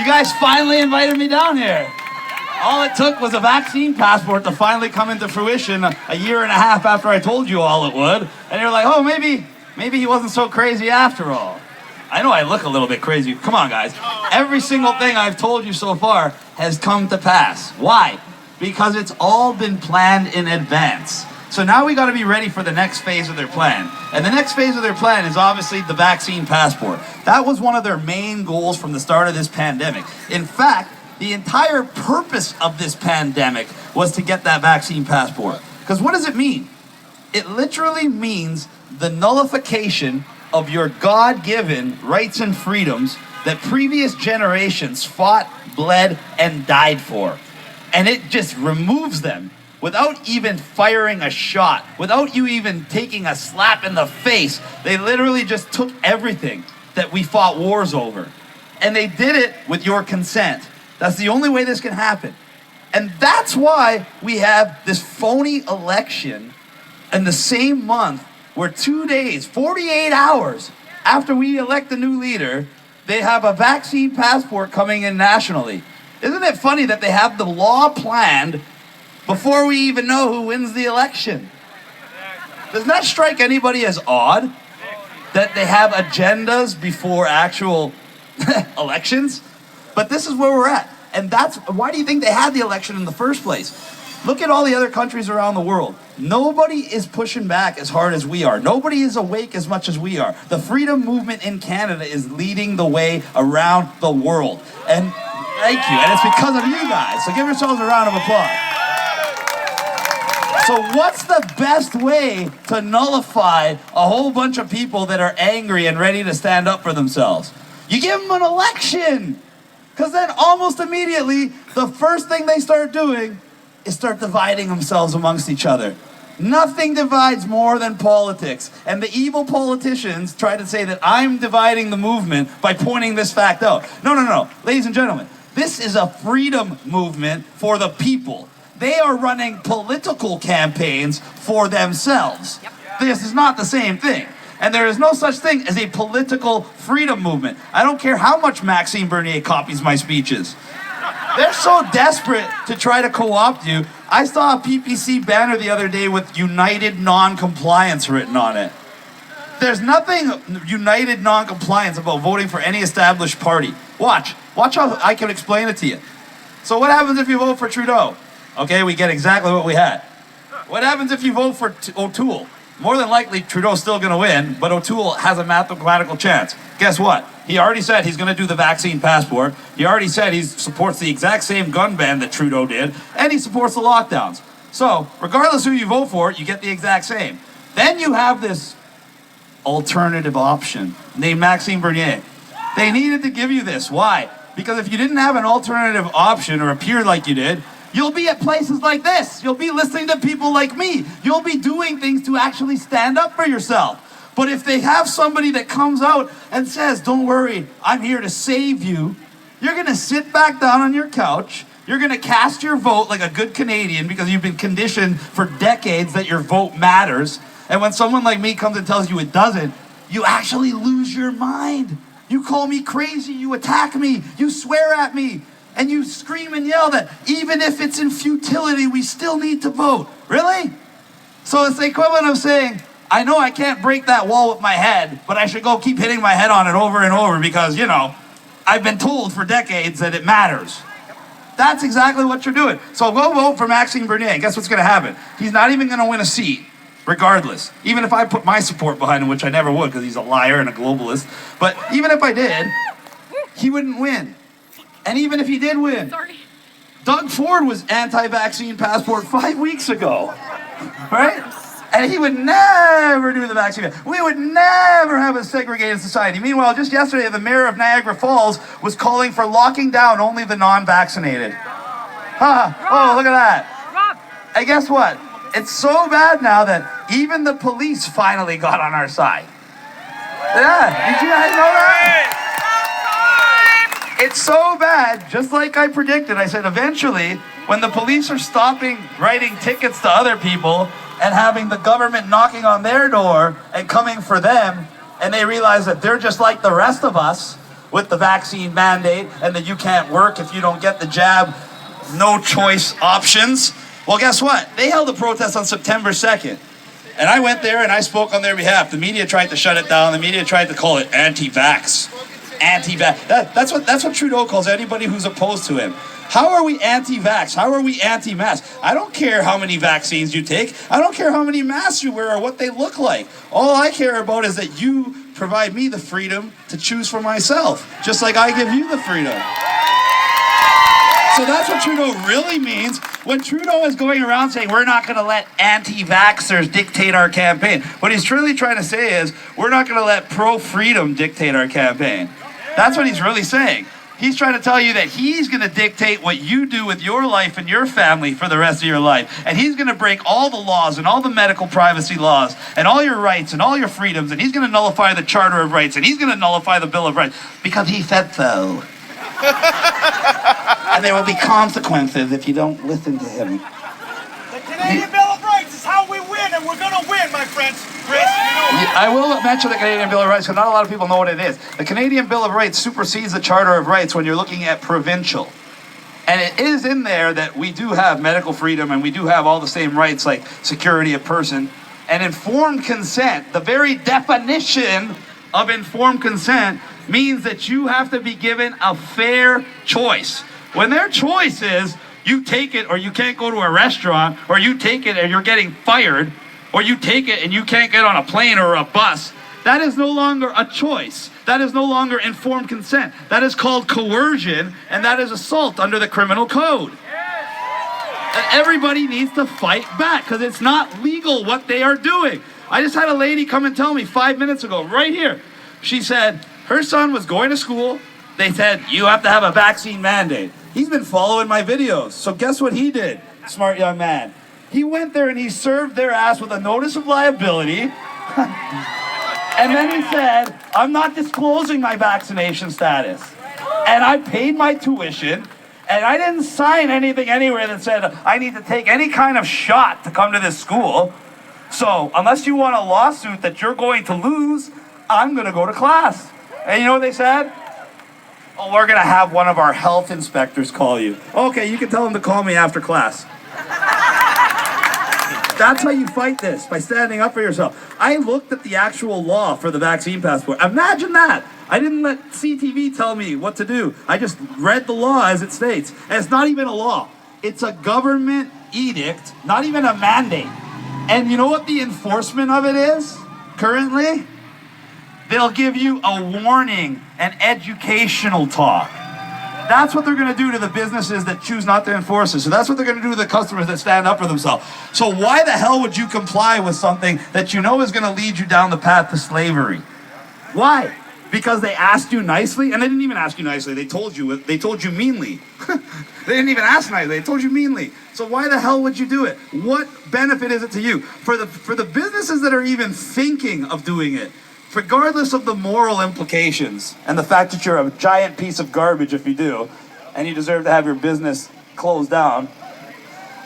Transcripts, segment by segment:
You guys finally invited me down here. All it took was a vaccine passport to finally come into fruition a year and a half after I told you all it would. And you're like, oh, maybe he wasn't so crazy after all. I know I look a little bit crazy. Come on, guys. Every single thing I've told you so far has come to pass. Why? Because it's all been planned in advance. So now we got to be ready for the next phase of their plan. And the next phase of their plan is obviously the vaccine passport. That was one of their main goals from the start of this pandemic. In fact, the entire purpose of this pandemic was to get that vaccine passport. Because what does it mean? It literally means the nullification of your God-given rights and freedoms that previous generations fought, bled, and died for. And it just removes them without even firing a shot, without you even taking a slap in the face. They literally just took everything that we fought wars over. And they did it with your consent. That's the only way this can happen. And that's why we have this phony election in the same month where 2 days, 48 hours after we elect a new leader, they have a vaccine passport coming in nationally. Isn't it funny that they have the law planned before we even know who wins the election? Doesn't that strike anybody as odd? That they have agendas before actual elections? But this is where we're at. And that's why do you think they had the election in the first place? Look at all the other countries around the world. Nobody is pushing back as hard as we are. Nobody is awake as much as we are. The freedom movement in Canada is leading the way around the world. And thank you. And it's because of you guys. So give yourselves a round of applause. So what's the best way to nullify a whole bunch of people that are angry and ready to stand up for themselves? You give them an election. Because then almost immediately, the first thing they start doing is start dividing themselves amongst each other. Nothing divides more than politics. And the evil politicians try to say that I'm dividing the movement by pointing this fact out. No. Ladies and gentlemen, this is a freedom movement for the people. They are running political campaigns for themselves. Yep. This is not the same thing. And there is no such thing as a political freedom movement. I don't care how much Maxime Bernier copies my speeches. They're so desperate to try to co-opt you. I saw a PPC banner the other day with United Non-Compliance written on it. There's nothing united non-compliance about voting for any established party. Watch how I can explain it to you. So what happens if you vote for Trudeau? Okay, we get exactly what we had. What happens if you vote for O'Toole? More than likely, Trudeau's still going to win, but O'Toole has a mathematical chance. Guess what? He already said he's going to do the vaccine passport. He already said he supports the exact same gun ban that Trudeau did, and he supports the lockdowns. So, regardless who you vote for, you get the exact same. Then you have this alternative option named Maxime Bernier. They needed to give you this. Why? Because if you didn't have an alternative option or appear like you did, you'll be at places like this. You'll be listening to people like me. You'll be doing things to actually stand up for yourself. But if they have somebody that comes out and says, don't worry, I'm here to save you, you're going to sit back down on your couch. You're going to cast your vote like a good Canadian because you've been conditioned for decades that your vote matters. And when someone like me comes and tells you it doesn't, you actually lose your mind. You call me crazy. You attack me. You swear at me. And you scream and yell that even if it's in futility, we still need to vote. Really? So it's the equivalent of saying, I know I can't break that wall with my head, but I should go keep hitting my head on it over and over because, I've been told for decades that it matters. That's exactly what you're doing. So go vote for Maxime Bernier. Guess what's going to happen? He's not even going to win a seat, regardless. Even if I put my support behind him, which I never would because he's a liar and a globalist. But even if I did, he wouldn't win. And even if he did win, Doug Ford was anti-vaccine passport 5 weeks ago, right? And he would never do the vaccine. We would never have a segregated society. Meanwhile, just yesterday, the mayor of Niagara Falls was calling for locking down only the non-vaccinated. Oh, look at that. And guess what? It's so bad now that even the police finally got on our side. Yeah, did you guys know that? It's so bad, just like I predicted. I said eventually, when the police are stopping writing tickets to other people and having the government knocking on their door and coming for them, and they realize that they're just like the rest of us, with the vaccine mandate and that you can't work if you don't get the jab, no choice options. Well, guess what? They held a protest on September 2nd. And I went there and I spoke on their behalf. The media tried to shut it down. The media tried to call it anti-vax. Anti-vax. That's what Trudeau calls anybody who's opposed to him. How are we anti-vax? How are we anti-mask? I don't care how many vaccines you take. I don't care how many masks you wear or what they look like. All I care about is that you provide me the freedom to choose for myself, just like I give you the freedom. So that's what Trudeau really means when Trudeau is going around saying we're not going to let anti-vaxxers dictate our campaign. What he's really trying to say is we're not going to let pro-freedom dictate our campaign. That's what he's really saying. He's trying to tell you that he's going to dictate what you do with your life and your family for the rest of your life. And he's going to break all the laws and all the medical privacy laws and all your rights and all your freedoms. And he's going to nullify the Charter of Rights and he's going to nullify the Bill of Rights because he said so. And there will be consequences if you don't listen to him. The Canadian Bill of Rights is how we win, and we're going to win, my friends. Chris, I will mention the Canadian Bill of Rights because not a lot of people know what it is. The Canadian Bill of Rights supersedes the Charter of Rights when you're looking at provincial. And it is in there that we do have medical freedom and we do have all the same rights like security of person and informed consent. The very definition of informed consent means that you have to be given a fair choice. When their choice is you take it or you can't go to a restaurant, or you take it and you're getting fired, or you take it and you can't get on a plane or a bus, that is no longer a choice. That is no longer informed consent. That is called coercion, and that is assault under the criminal code. And everybody needs to fight back because it's not legal what they are doing. I just had a lady come and tell me 5 minutes ago, right here. She said her son was going to school. They said, you have to have a vaccine mandate. He's been following my videos. So guess what he did, smart young man? He went there and he served their ass with a notice of liability. And then he said, I'm not disclosing my vaccination status. And I paid my tuition. And I didn't sign anything anywhere that said I need to take any kind of shot to come to this school. So unless you want a lawsuit that you're going to lose, I'm going to go to class. And you know what they said? Oh, we're going to have one of our health inspectors call you. Okay, you can tell them to call me after class. That's how you fight this, by standing up for yourself. I looked at the actual law for the vaccine passport. Imagine that. I didn't let CTV tell me what to do. I just read the law as it states. And it's not even a law. It's a government edict, not even a mandate. And you know what the enforcement of it is currently? They'll give you a warning, an educational talk. That's what they're going to do to the businesses that choose not to enforce it. So that's what they're going to do to the customers that stand up for themselves. So why the hell would you comply with something that you know is going to lead you down the path to slavery? Why? Because they asked you nicely? And they didn't even ask you nicely. They told you meanly. They didn't even ask nicely. They told you meanly. So why the hell would you do it? What benefit is it to you? For the businesses that are even thinking of doing it, regardless of the moral implications and the fact that you're a giant piece of garbage if you do, and you deserve to have your business closed down,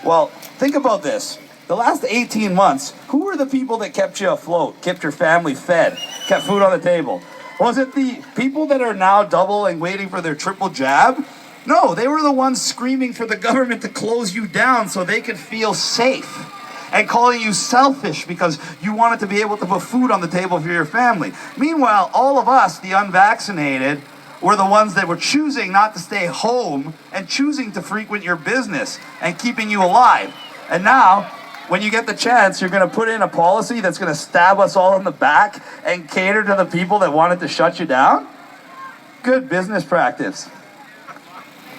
well, think about this. The last 18 months, who were the people that kept you afloat, kept your family fed, kept food on the table? Was it the people that are now double and waiting for their triple jab? No, they were the ones screaming for the government to close you down so they could feel safe, and calling you selfish because you wanted to be able to put food on the table for your family. Meanwhile, all of us, the unvaccinated, were the ones that were choosing not to stay home and choosing to frequent your business and keeping you alive. And now, when you get the chance, you're going to put in a policy that's going to stab us all in the back and cater to the people that wanted to shut you down? Good business practice.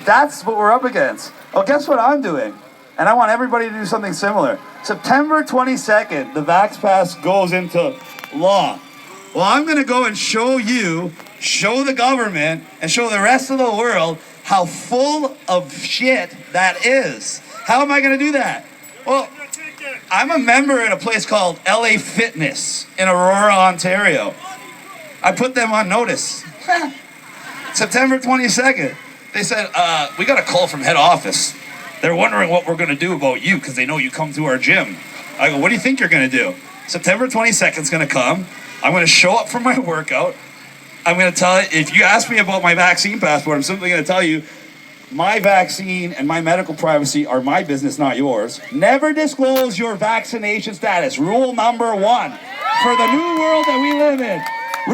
That's what we're up against. Well, guess what I'm doing? And I want everybody to do something similar. September 22nd, the Vax Pass goes into law. Well, I'm going to go and show the government, and show the rest of the world how full of shit that is. How am I going to do that? Well, I'm a member at a place called LA Fitness in Aurora, Ontario. I put them on notice. September 22nd. They said, we got a call from head office. They're wondering what we're going to do about you because they know you come to our gym. I go, what do you think you're going to do? September 22nd is going to come. I'm going to show up for my workout. I'm going to tell you, if you ask me about my vaccine passport, I'm simply going to tell you, my vaccine and my medical privacy are my business, not yours. Never disclose your vaccination status. Rule number 1 for the new world that we live in.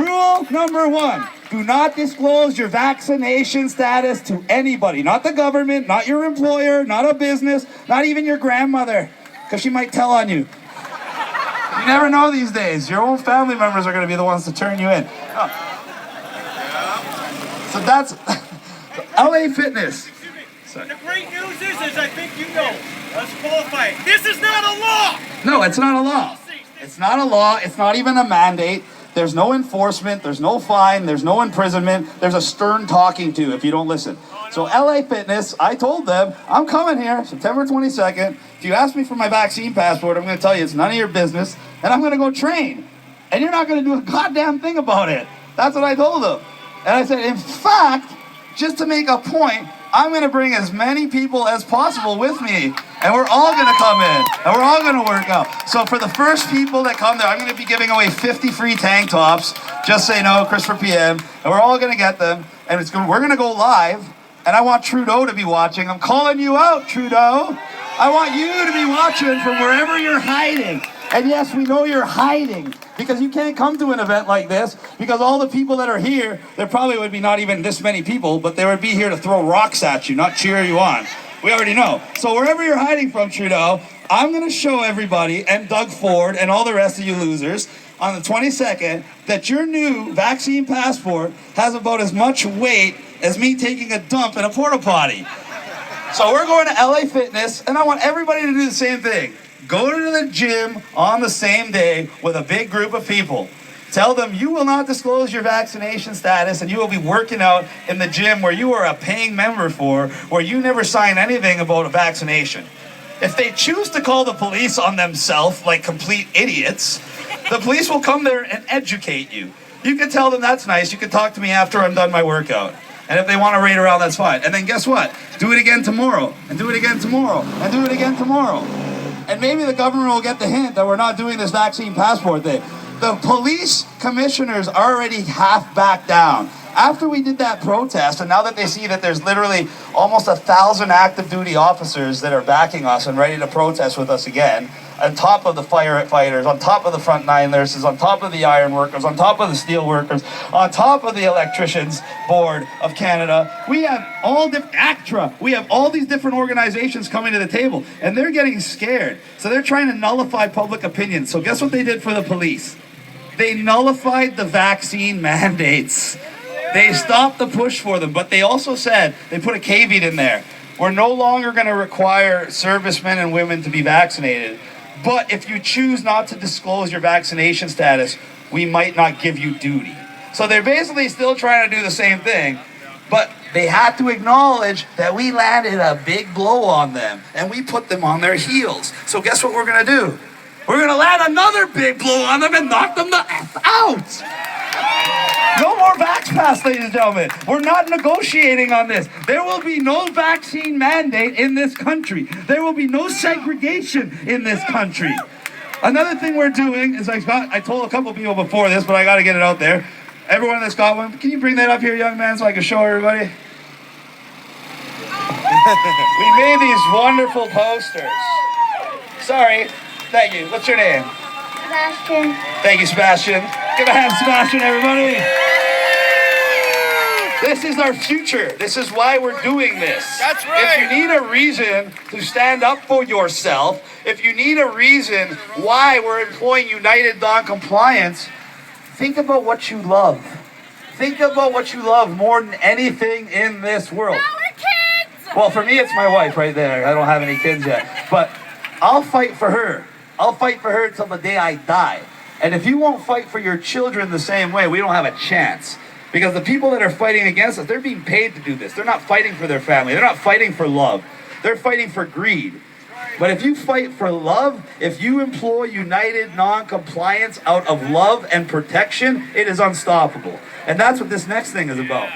Rule number 1, do not disclose your vaccination status to anybody. Not the government, not your employer, not a business, not even your grandmother, because she might tell on you. You never know these days. Your own family members are going to be the ones to turn you in. Oh. So that's LA Fitness. Sorry. The great news is I think you know. Let's qualify it. This is not a law. No, it's not a law. It's not a law. It's not even a mandate. There's no enforcement. There's no fine. There's no imprisonment. There's a stern talking to if you don't listen. So LA Fitness, I told them, I'm coming here September 22nd. If you ask me for my vaccine passport, I'm going to tell you it's none of your business, and I'm going to go train. And you're not going to do a goddamn thing about it. That's what I told them. And I said, in fact, just to make a point, I'm going to bring as many people as possible with me, and we're all going to come in, and we're all going to work out. So for the first people that come there, I'm going to be giving away 50 free tank tops. Just say no, Christopher PM, and we're all going to get them, and we're going to go live, and I want Trudeau to be watching. I'm calling you out, Trudeau. I want you to be watching from wherever you're hiding. And yes, we know you're hiding because you can't come to an event like this because all the people that are here, there probably would be not even this many people, but they would be here to throw rocks at you, not cheer you on. We already know. So wherever you're hiding from, Trudeau, I'm going to show everybody, and Doug Ford and all the rest of you losers, on the 22nd, that your new vaccine passport has about as much weight as me taking a dump in a porta potty. So we're going to LA Fitness, and I want everybody to do the same thing. Go to the gym on the same day with a big group of people. Tell them you will not disclose your vaccination status, and you will be working out in the gym where you are a paying member for, where you never sign anything about a vaccination. If they choose to call the police on themselves like complete idiots, the police will come there and educate you. You can tell them that's nice. You can talk to me after I'm done my workout. And if they want to raid around, that's fine. And then guess what? Do it again tomorrow, and do it again tomorrow, and do it again tomorrow. And maybe the government will get the hint that we're not doing this vaccine passport thing. The police commissioners already half backed down. After we did that protest, and now that they see that there's literally almost 1,000 active duty officers that are backing us and ready to protest with us again, on top of the firefighters, on top of the front-line nurses, on top of the iron workers, on top of the steel workers, on top of the Electricians Board of Canada, we have all ACTRA, we have all these different organizations coming to the table, and they're getting scared. So they're trying to nullify public opinion. So guess what they did for the police? They nullified the vaccine mandates. They stopped the push for them, but they also said, they put a caveat in there, we're no longer going to require servicemen and women to be vaccinated. But if you choose not to disclose your vaccination status, we might not give you duty. So they're basically still trying to do the same thing, but they had to acknowledge that we landed a big blow on them, and we put them on their heels. So guess what we're going to do? We're going to land another big blow on them and knock them the F out. No more Vax Pass, ladies and gentlemen. We're not negotiating on this. There will be no vaccine mandate in this country. There will be no segregation in this country. Another thing we're doing is I told a couple people before this, but I got to get it out there. Everyone that's got one, can you bring that up here, young man, so I can show everybody? We made these wonderful posters. Sorry. Thank you. What's your name? Sebastian. Thank you, Sebastian. Give a hand to Sebastian, everybody. This is our future. This is why we're doing this. That's right. If you need a reason to stand up for yourself, if you need a reason why we're employing United Non-Compliance, think about what you love. Think about what you love more than anything in this world. Our kids! Well, for me, it's my wife right there. I don't have any kids yet. But I'll fight for her. I'll fight for her until the day I die. And if you won't fight for your children the same way, we don't have a chance. Because the people that are fighting against us, they're being paid to do this. They're not fighting for their family. They're not fighting for love. They're fighting for greed. But if you fight for love, if you employ United Non-Compliance out of love and protection, it is unstoppable. And that's what this next thing is about.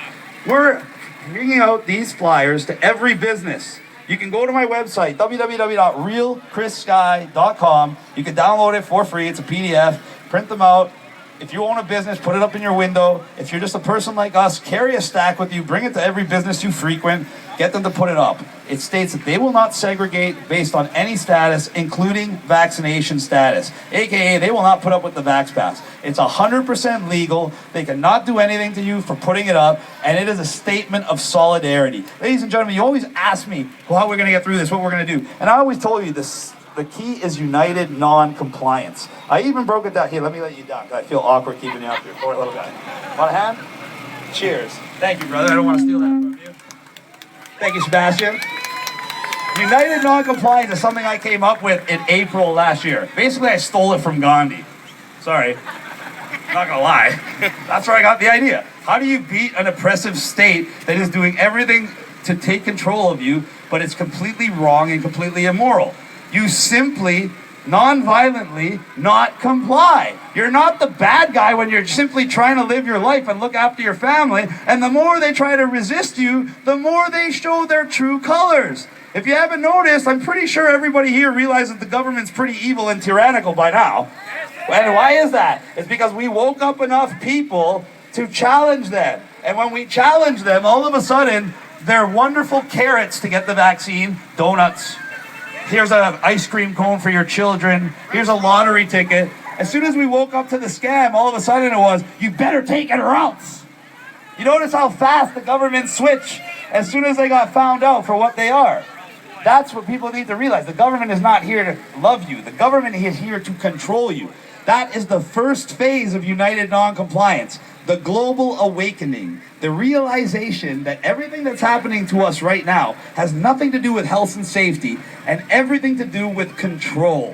We're bringing out these flyers to every business. You can go to my website, www.realchrisguy.com. You can download it for free. It's a PDF. Print them out. If you own a business, put it up in your window. If you're just a person like us, carry a stack with you, bring it to every business you frequent, get them to put it up. It states that they will not segregate based on any status, including vaccination status. AKA, they will not put up with the Vax Pass. It's 100% legal. They cannot do anything to you for putting it up, and it is a statement of solidarity. Ladies and gentlemen, you always ask me how we're going to get through this, what we're going to do. And I always told you this. The key is united non-compliance. I even broke it down. Here, let me let you down, because I feel awkward keeping you up here. Poor little guy. Want a hand? Cheers. Thank you, brother. I don't want to steal that from you. Thank you, Sebastian. United non-compliance is something I came up with in April last year. Basically, I stole it from Gandhi. Sorry. Not gonna lie. That's where I got the idea. How do you beat an oppressive state that is doing everything to take control of you, but it's completely wrong and completely immoral? You simply, non-violently, not comply. You're not the bad guy when you're simply trying to live your life and look after your family, and the more they try to resist you, the more they show their true colors. If you haven't noticed, I'm pretty sure everybody here realizes the government's pretty evil and tyrannical by now. And why is that? It's because we woke up enough people to challenge them. And when we challenge them, all of a sudden, they're wonderful carrots to get the vaccine, donuts. Here's an ice cream cone for your children. Here's a lottery ticket. As soon as we woke up to the scam, all of a sudden it was, you better take it or else. You notice how fast the government switched as soon as they got found out for what they are. That's what people need to realize. The government is not here to love you. The government is here to control you. That is the first phase of united non-compliance. The global awakening, the realization that everything that's happening to us right now has nothing to do with health and safety and everything to do with control.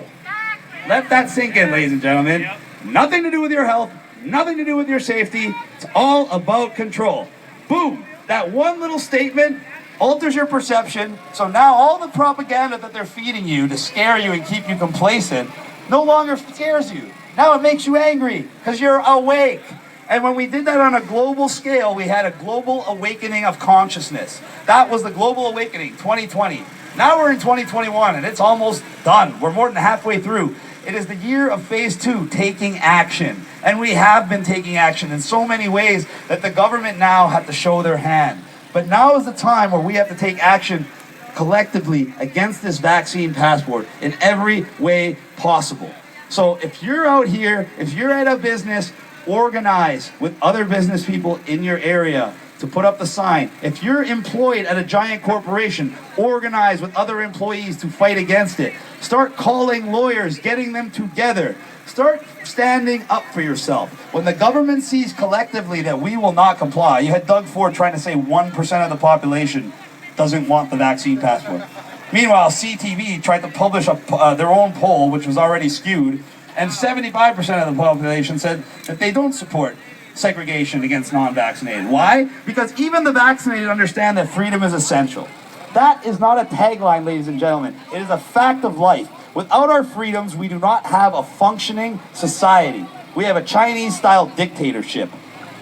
Let that sink in, ladies and gentlemen. Nothing to do with your health, nothing to do with your safety. It's all about control. Boom! That one little statement alters your perception, so now all the propaganda that they're feeding you to scare you and keep you complacent no longer scares you. Now it makes you angry because you're awake. And when we did that on a global scale, we had a global awakening of consciousness. That was the global awakening, 2020. Now we're in 2021, and it's almost done. We're more than halfway through. It is the year of phase 2, taking action. And we have been taking action in so many ways that the government now had to show their hand. But now is the time where we have to take action collectively against this vaccine passport in every way possible. So if you're out here, if you're at a business, organize with other business people in your area to put up the sign. If you're employed at a giant corporation, organize with other employees to fight against it. Start calling lawyers, getting them together. Start standing up for yourself. When the government sees collectively that we will not comply, you had Doug Ford trying to say 1% of the population doesn't want the vaccine passport. Meanwhile, CTV tried to publish their own poll, which was already skewed, and 75% of the population said that they don't support segregation against non-vaccinated. Why? Because even the vaccinated understand that freedom is essential. That is not a tagline, ladies and gentlemen. It is a fact of life. Without our freedoms, we do not have a functioning society. We have a Chinese-style dictatorship.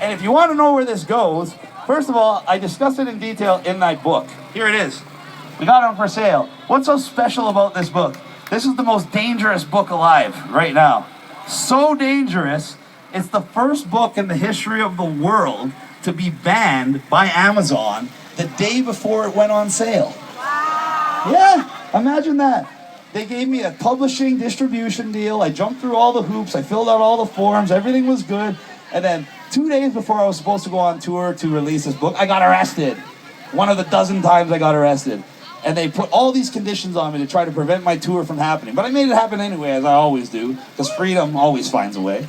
And if you want to know where this goes, first of all, I discuss it in detail in my book. Here it is. We got it for sale. What's so special about this book? This is the most dangerous book alive right now. So dangerous, it's the first book in the history of the world to be banned by Amazon the day before it went on sale. Yeah, imagine that. They gave me a publishing distribution deal. I jumped through all the hoops. I filled out all the forms. Everything was good. And then 2 days before I was supposed to go on tour to release this book, I got arrested. One of the dozen times I got arrested. And they put all these conditions on me to try to prevent my tour from happening. But I made it happen anyway, as I always do, because freedom always finds a way.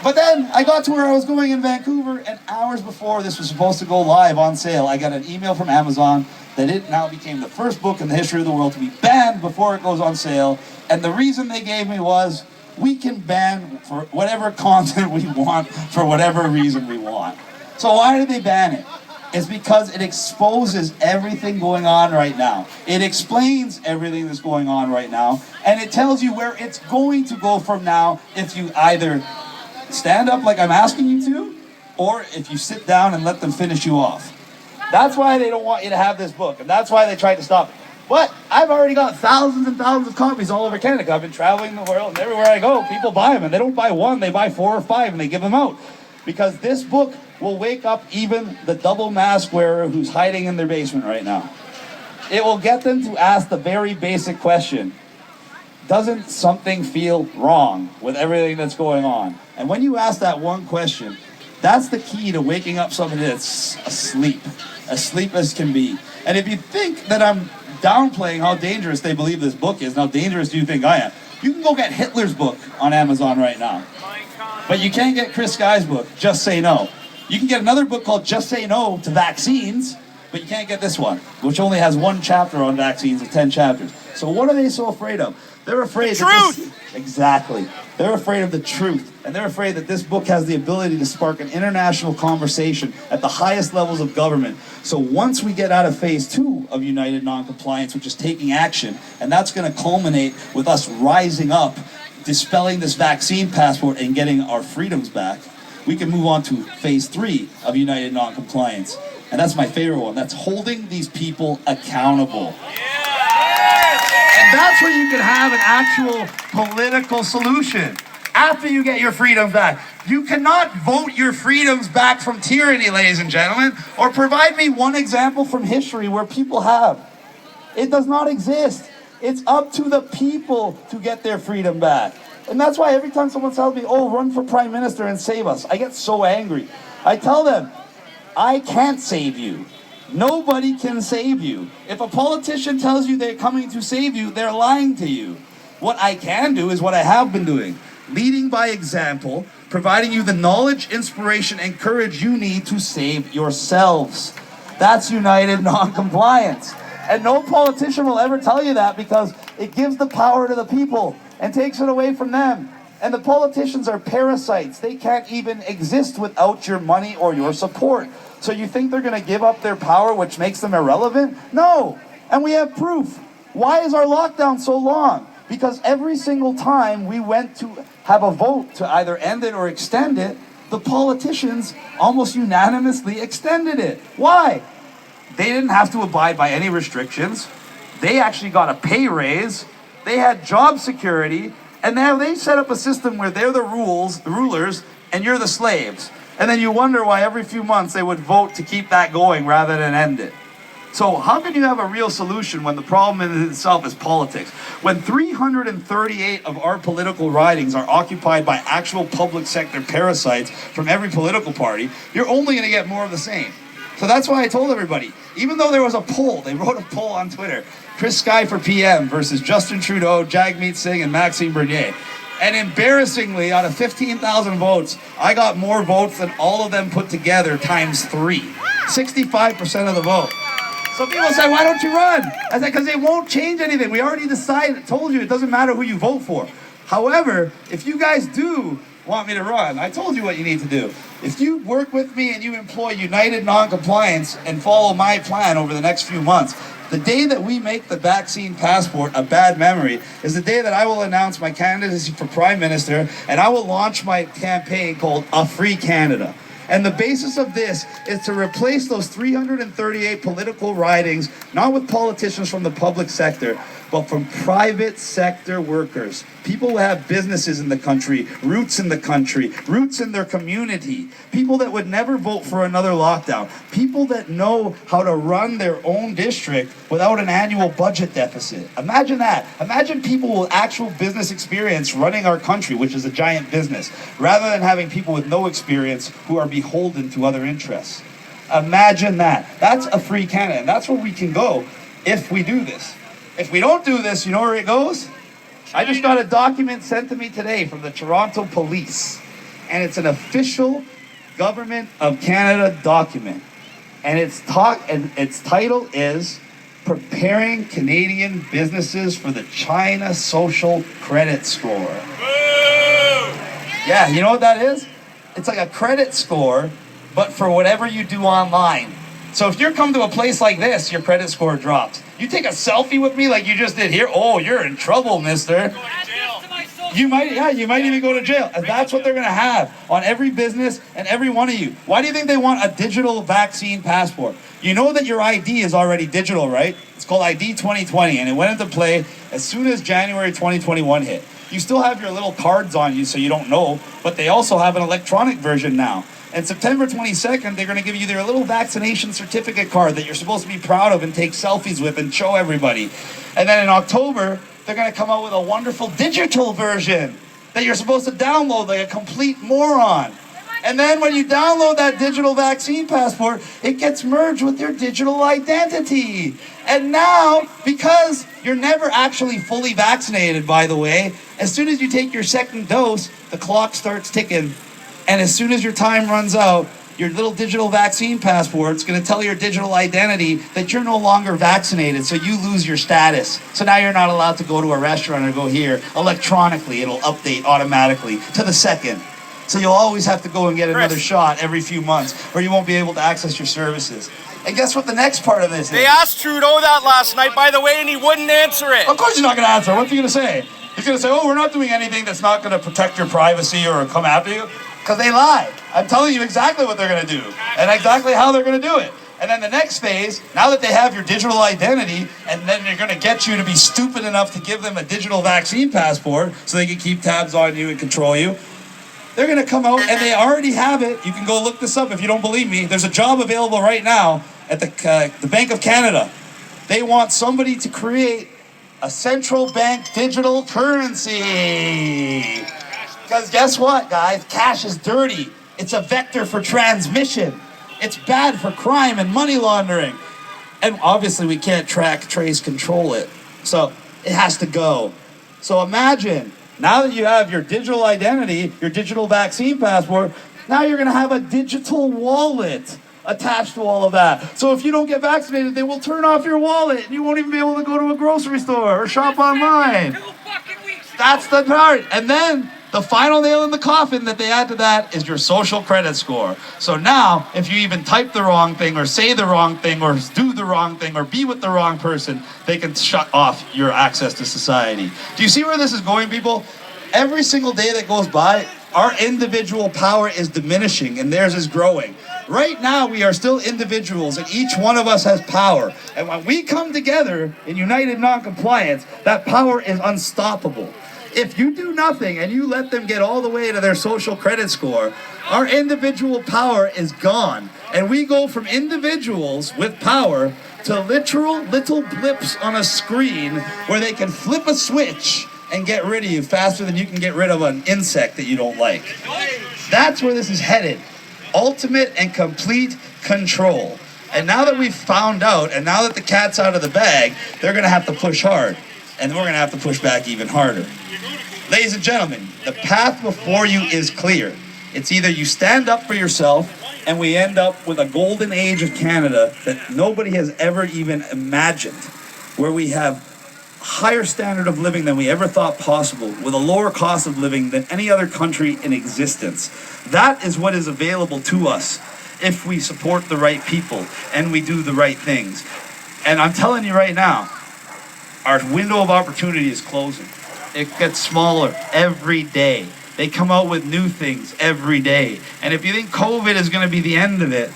But then I got to where I was going in Vancouver, and hours before this was supposed to go live on sale, I got an email from Amazon that it now became the first book in the history of the world to be banned before it goes on sale. And the reason they gave me was, we can ban for whatever content we want, for whatever reason we want. So why did they ban it? It's because it exposes everything going on right now. It explains everything that's going on right now, and it tells you where it's going to go from now if you either stand up like I'm asking you to, or if you sit down and let them finish you off. That's why they don't want you to have this book, and that's why they tried to stop it. But I've already got thousands and thousands of copies all over Canada. I've been traveling the world, and everywhere I go, people buy them. And they don't buy one, they buy 4 or 5, and they give them out. Because this book will wake up even the double mask wearer who's hiding in their basement right now. It will get them to ask the very basic question: doesn't something feel wrong with everything that's going on? And when you ask that one question, that's the key to waking up somebody that's asleep as can be. And if you think that I'm downplaying how dangerous they believe this book is, and how dangerous do you think I am, you can go get Hitler's book on Amazon right now. But you can't get Chris Guy's book, Just Say No. You can get another book called Just Say No to Vaccines, but you can't get this one, which only has 1 chapter on vaccines of 10 chapters. So what are they so afraid of? They're afraid The that truth! Exactly. They're afraid of the truth. And they're afraid that this book has the ability to spark an international conversation at the highest levels of government. So once we get out of phase 2 of United Non-Compliance, which is taking action, and that's going to culminate with us rising up, dispelling this vaccine passport and getting our freedoms back, we can move on to phase 3 of United Non-Compliance. And that's my favorite one. That's holding these people accountable. And that's where you can have an actual political solution after you get your freedoms back. You cannot vote your freedoms back from tyranny, ladies and gentlemen, or provide me one example from history where people have. It does not exist. It's up to the people to get their freedom back. And that's why every time someone tells me, oh, run for prime minister and save us, I get so angry. I tell them, I can't save you. Nobody can save you. If a politician tells you they're coming to save you, they're lying to you. What I can do is what I have been doing. Leading by example, providing you the knowledge, inspiration, and courage you need to save yourselves. That's United Non-Compliance. And no politician will ever tell you that, because it gives the power to the people and takes it away from them. And the politicians are parasites. They can't even exist without your money or your support. So you think they're going to give up their power, which makes them irrelevant? No. And we have proof. Why is our lockdown so long? Because every single time we went to have a vote to either end it or extend it, the politicians almost unanimously extended it. Why? They didn't have to abide by any restrictions. They actually got a pay raise. They had job security. And now they set up a system where they're the rulers, and you're the slaves. And then you wonder why every few months they would vote to keep that going rather than end it. So how can you have a real solution when the problem in itself is politics? When 338 of our political ridings are occupied by actual public sector parasites from every political party, you're only going to get more of the same. So that's why I told everybody, even though there was a poll, they wrote a poll on Twitter, Chris Sky for PM versus Justin Trudeau, Jagmeet Singh, and Maxime Bernier. And embarrassingly, out of 15,000 votes, I got more votes than all of them put together times 3. 65% of the vote. So people say, why don't you run? I said, because it won't change anything. We already decided, told you, it doesn't matter who you vote for. However, if you guys do want me to run, I told you what you need to do. If you work with me and you employ United Non-Compliance and follow my plan over the next few months, the day that we make the vaccine passport a bad memory is the day that I will announce my candidacy for Prime Minister, and I will launch my campaign called A Free Canada. And the basis of this is to replace those 338 political ridings, not with politicians from the public sector, but from private sector workers. People who have businesses in the country, roots in their community. People that would never vote for another lockdown. People that know how to run their own district without an annual budget deficit. Imagine that. Imagine people with actual business experience running our country, which is a giant business, rather than having people with no experience who are beholden to other interests. Imagine that. That's a free Canada, and that's where we can go if we do this. If we don't do this, you know where it goes? I just got a document sent to me today from the Toronto Police, and it's an official Government of Canada document, and its title is Preparing Canadian Businesses for the China Social Credit Score. Yeah, you know what that is? It's like a credit score, but for whatever you do online. So if you come to a place like this, your credit score drops. You take a selfie with me like you just did here, oh, you're in trouble, mister. You might even go to jail. And that's what they're going to have on every business and every one of you. Why do you think they want a digital vaccine passport? You know that your ID is already digital, right? It's called ID 2020, and it went into play as soon as January 2021 hit. You still have your little cards on you so you don't know, but they also have an electronic version now. And September 22nd, they're going to give you their little vaccination certificate card that you're supposed to be proud of and take selfies with and show everybody. And then in October, they're going to come out with a wonderful digital version that you're supposed to download like a complete moron. And then when you download that digital vaccine passport, it gets merged with your digital identity. And now, because you're never actually fully vaccinated, by the way, as soon as you take your second dose, the clock starts ticking. And as soon as your time runs out, your little digital vaccine passport's going to tell your digital identity that you're no longer vaccinated, so you lose your status. So now you're not allowed to go to a restaurant or go here. Electronically, it'll update automatically to the second. So you'll always have to go and get another shot every few months, or you won't be able to access your services. And guess what the next part of this is? They asked Trudeau that last night, by the way, and he wouldn't answer it. Of course he's not going to answer. What's he going to say? He's going to say, oh, we're not doing anything that's not going to protect your privacy or come after you. Because they lie. I'm telling you exactly what they're going to do and exactly how they're going to do it. And then the next phase, now that they have your digital identity, and then they're going to get you to be stupid enough to give them a digital vaccine passport so they can keep tabs on you and control you. They're going to come out, and they already have it. You can go look this up if you don't believe me. There's a job available right now at the Bank of Canada. They want somebody to create a central bank digital currency. Because guess what, guys? Cash is dirty. It's a vector for transmission. It's bad for crime and money laundering. And obviously we can't track, trace, control it. So it has to go. So imagine, now that you have your digital identity, your digital vaccine passport, now you're going to have a digital wallet attached to all of that. So if you don't get vaccinated, they will turn off your wallet and you won't even be able to go to a grocery store or shop online. That's the part. And then the final nail in the coffin that they add to that is your social credit score. So now, if you even type the wrong thing or say the wrong thing or do the wrong thing or be with the wrong person, they can shut off your access to society. Do you see where this is going, people? Every single day that goes by, our individual power is diminishing and theirs is growing. Right now, we are still individuals and each one of us has power. And when we come together in united non-compliance, that power is unstoppable. If you do nothing and you let them get all the way to their social credit score, our individual power is gone. And we go from individuals with power to literal little blips on a screen where they can flip a switch and get rid of you faster than you can get rid of an insect that you don't like. That's where this is headed. Ultimate and complete control. And now that we've found out, and now that the cat's out of the bag, they're going to have to push hard. And we're going to have to push back even harder. Ladies and gentlemen, the path before you is clear. It's either you stand up for yourself and we end up with a golden age of Canada that nobody has ever even imagined, where we have a higher standard of living than we ever thought possible, with a lower cost of living than any other country in existence. That is what is available to us if we support the right people and we do the right things. And I'm telling you right now, our window of opportunity is closing. It gets smaller every day. They come out with new things every day. And if you think COVID is going to be the end of it,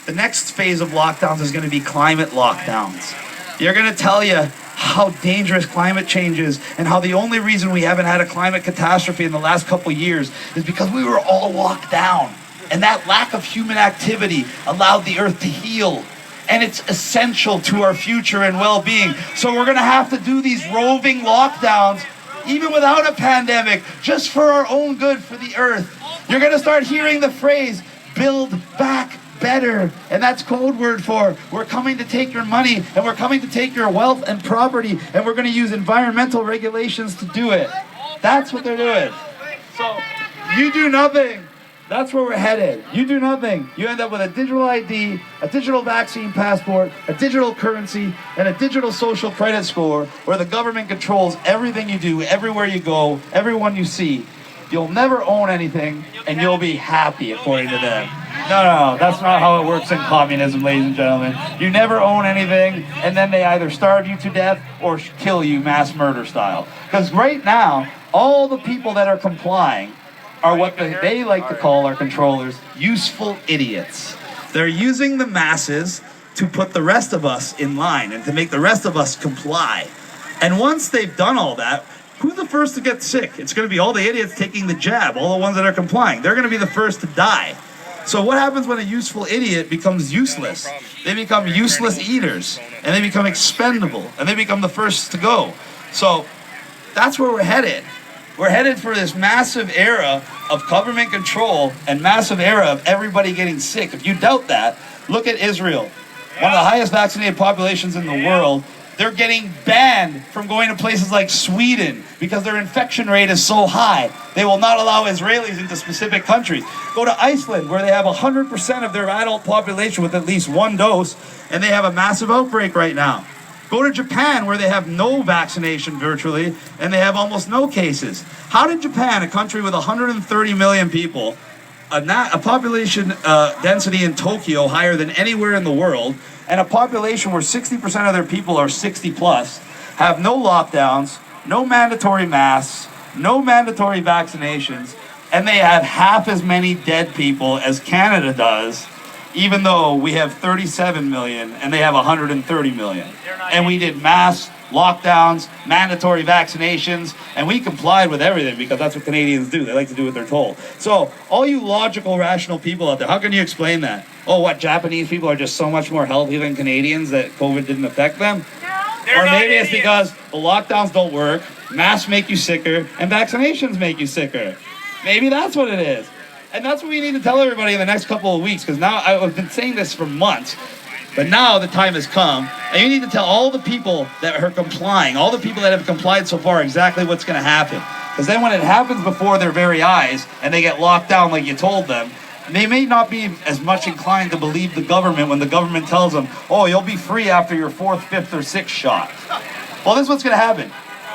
the next phase of lockdowns is going to be climate lockdowns. They're going to tell you how dangerous climate change is and how the only reason we haven't had a climate catastrophe in the last couple years is because we were all locked down. And that lack of human activity allowed the earth to heal. And it's essential to our future and well-being. So we're going to have to do these roving lockdowns, even without a pandemic, just for our own good, for the earth. You're going to start hearing the phrase, build back better. And that's code word for, we're coming to take your money, and we're coming to take your wealth and property, and we're going to use environmental regulations to do it. That's what they're doing. So you do nothing. That's where we're headed. You do nothing. You end up with a digital ID, a digital vaccine passport, a digital currency, and a digital social credit score where the government controls everything you do, everywhere you go, everyone you see. You'll never own anything, and you'll be happy, according to them. No, that's not how it works in communism, ladies and gentlemen. You never own anything, and then they either starve you to death or kill you mass murder style. Because right now, all the people that are complying are what they like to call our controllers useful idiots. They're using the masses to put the rest of us in line and to make the rest of us comply. And once they've done all that, who's the first to get sick? It's going to be all the idiots taking the jab, all the ones that are complying. They're going to be the first to die. So what happens when a useful idiot becomes useless? They become useless eaters, and they become expendable, and they become the first to go. So that's where we're headed. We're headed for this massive era of government control and massive era of everybody getting sick. If you doubt that, look at Israel. One of the highest vaccinated populations in the world. They're getting banned from going to places like Sweden because their infection rate is so high. They will not allow Israelis into specific countries. Go to Iceland, where they have 100% of their adult population with at least one dose, and they have a massive outbreak right now. Go to Japan, where they have no vaccination virtually, and they have almost no cases. How did Japan, a country with 130 million people, a population density in Tokyo higher than anywhere in the world, and a population where 60% of their people are 60 plus, have no lockdowns, no mandatory masks, no mandatory vaccinations, and they have half as many dead people as Canada does, even though we have 37 million and they have 130 million. And we did mass lockdowns, mandatory vaccinations, and we complied with everything because that's what Canadians do. They like to do what they're told. So all you logical, rational people out there, how can you explain that? Oh, what, Japanese people are just so much more healthy than Canadians that COVID didn't affect them? Or maybe it's because the lockdowns don't work, masks make you sicker, and vaccinations make you sicker. Maybe that's what it is. And that's what we need to tell everybody in the next couple of weeks, because now I've been saying this for months, but now the time has come, and you need to tell all the people that are complying, all the people that have complied so far, exactly what's going to happen. Because then when it happens before their very eyes, and they get locked down like you told them, they may not be as much inclined to believe the government when the government tells them, oh, you'll be free after your 4th, 5th, or 6th shot. Well, this is what's going to happen.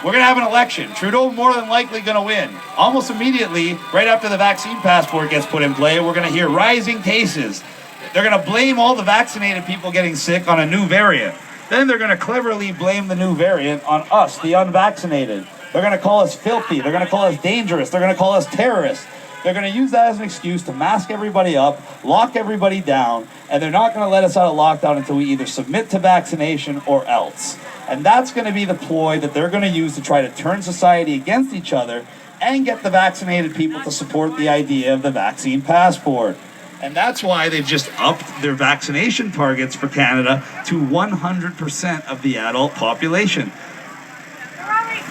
We're going to have an election. Trudeau more than likely going to win. Almost immediately, right after the vaccine passport gets put in play, we're going to hear rising cases. They're going to blame all the vaccinated people getting sick on a new variant. Then they're going to cleverly blame the new variant on us, the unvaccinated. They're going to call us filthy. They're going to call us dangerous. They're going to call us terrorists. They're going to use that as an excuse to mask everybody up, lock everybody down, and they're not going to let us out of lockdown until we either submit to vaccination or else. And that's going to be the ploy that they're going to use to try to turn society against each other and get the vaccinated people to support the idea of the vaccine passport. And that's why they've just upped their vaccination targets for Canada to 100% of the adult population.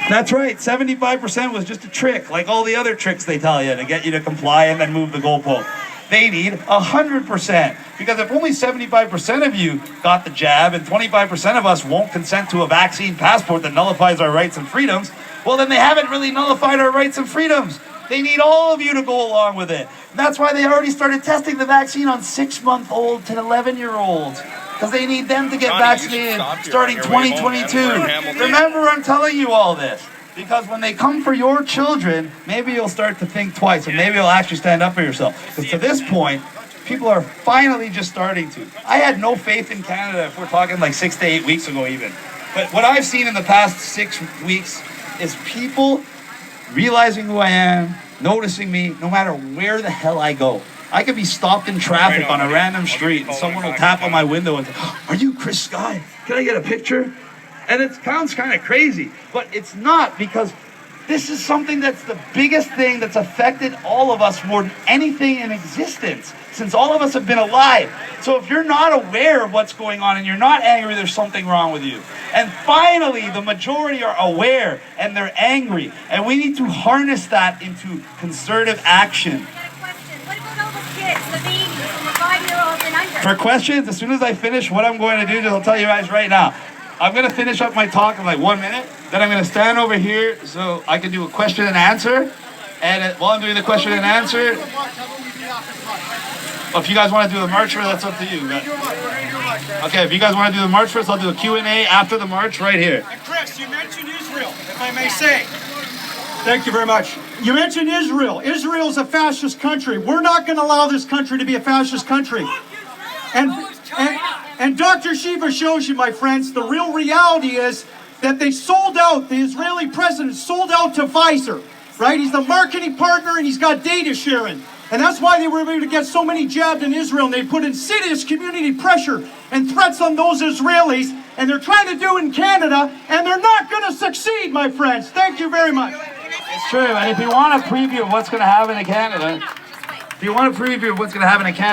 That's right, 75% was just a trick, like all the other tricks they tell you to get you to comply and then move the goalpost. They need 100%, because if only 75% of you got the jab and 25% of us won't consent to a vaccine passport that nullifies our rights and freedoms, well then they haven't really nullified our rights and freedoms. They need all of you to go along with it. And that's why they already started testing the vaccine on 6-month-old to 11-year-olds. Because they need them to get vaccinated starting 2022. Remember, I'm telling you all this. Because when they come for your children, maybe you'll start to think twice, and maybe you'll actually stand up for yourself. Because to this point, people are finally just starting to. I had no faith in Canada, if we're talking like 6 to 8 weeks ago even. But what I've seen in the past 6 weeks is people realizing who I am, noticing me, no matter where the hell I go. I could be stopped in traffic on a random street and someone will tap on my window and say, are you Chris Sky? Can I get a picture? And it sounds kind of crazy, but it's not, because this is something that's the biggest thing that's affected all of us more than anything in existence since all of us have been alive. So if you're not aware of what's going on and you're not angry, there's something wrong with you. And finally, the majority are aware and they're angry. And we need to harness that into concerted action. What about all the kids, the babies, and the 5-year-olds and under? For questions, as soon as I finish, what I'm going to do is I'll tell you guys right now. I'm going to finish up my talk in like 1 minute. Then I'm going to stand over here so I can do a question and answer. And while I'm doing the question and answer, if you guys want to do the march first, that's up to you. Okay, if you guys want to do the march first, I'll do a Q&A after the march right here. And Chris, you mentioned Israel, if I may say. Thank you very much. You mentioned Israel. Israel is a fascist country. We're not going to allow this country to be a fascist country. And Dr. Shiva shows you, my friends, the real reality is that they sold out, the Israeli president sold out to Pfizer. right? He's the marketing partner and he's got data sharing. And that's why they were able to get so many jabbed in Israel. And they put insidious community pressure and threats on those Israelis. And they're trying to do it in Canada. And they're not going to succeed, my friends. Thank you very much. It's true. And if you want a preview of what's going to happen in Canada,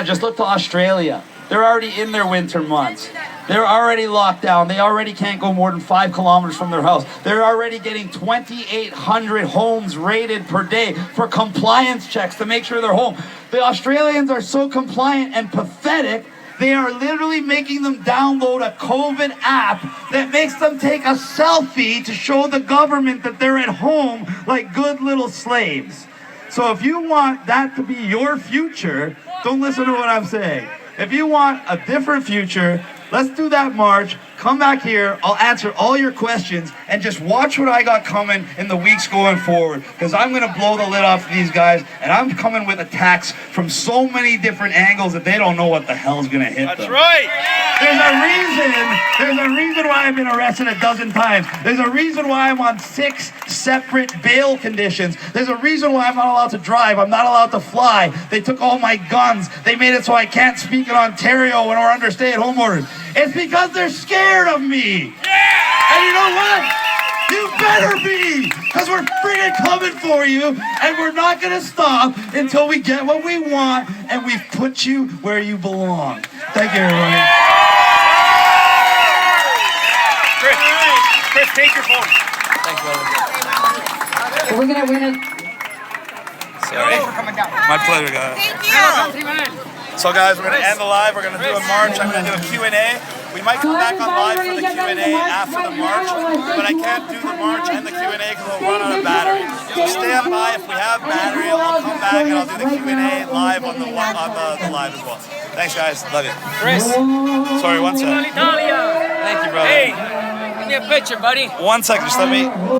just look to Australia. They're already in their winter months. They're already locked down. They already can't go more than 5 kilometers from their house. They're already getting 2,800 homes raided per day for compliance checks to make sure they're home. The Australians are so compliant and pathetic, they are literally making them download a COVID app that makes them take a selfie to show the government that they're at home like good little slaves. So if you want that to be your future, don't listen to what I'm saying. If you want a different future, let's do that march. Come back here. I'll answer all your questions and just watch what I got coming in the weeks going forward, because I'm going to blow the lid off of these guys, and I'm coming with attacks from so many different angles that they don't know what the hell's going to hit them. That's right. There's a reason why I've been arrested a dozen times. There's a reason why I'm on 6 separate bail conditions. There's a reason why I'm not allowed to drive. I'm not allowed to fly. They took all my guns. They made it so I can't speak in Ontario when we're under stay-at-home orders. It's because they're scared of me. Yeah! And you know what? You better be, because we're freaking coming for you, and we're not going to stop until we get what we want, and we've put you where you belong. Thank you, everybody. Chris, take your phone. Thanks, brother. We're gonna win it. Sorry. My pleasure, guys. Thank you. So guys, we're going to end the live. We're going to do a march. I'm going to do a Q&A. We might come back on live for the Q&A after the march, but I can't do the march and the Q&A because we'll run out of battery. So stand by. If we have battery, I'll come back and I'll do the Q&A live on the live as well. Thanks, guys. Love you. Chris. Sorry, one second. Italia. Thank you, brother. Hey, give me a picture, buddy. 1 second. Just let me...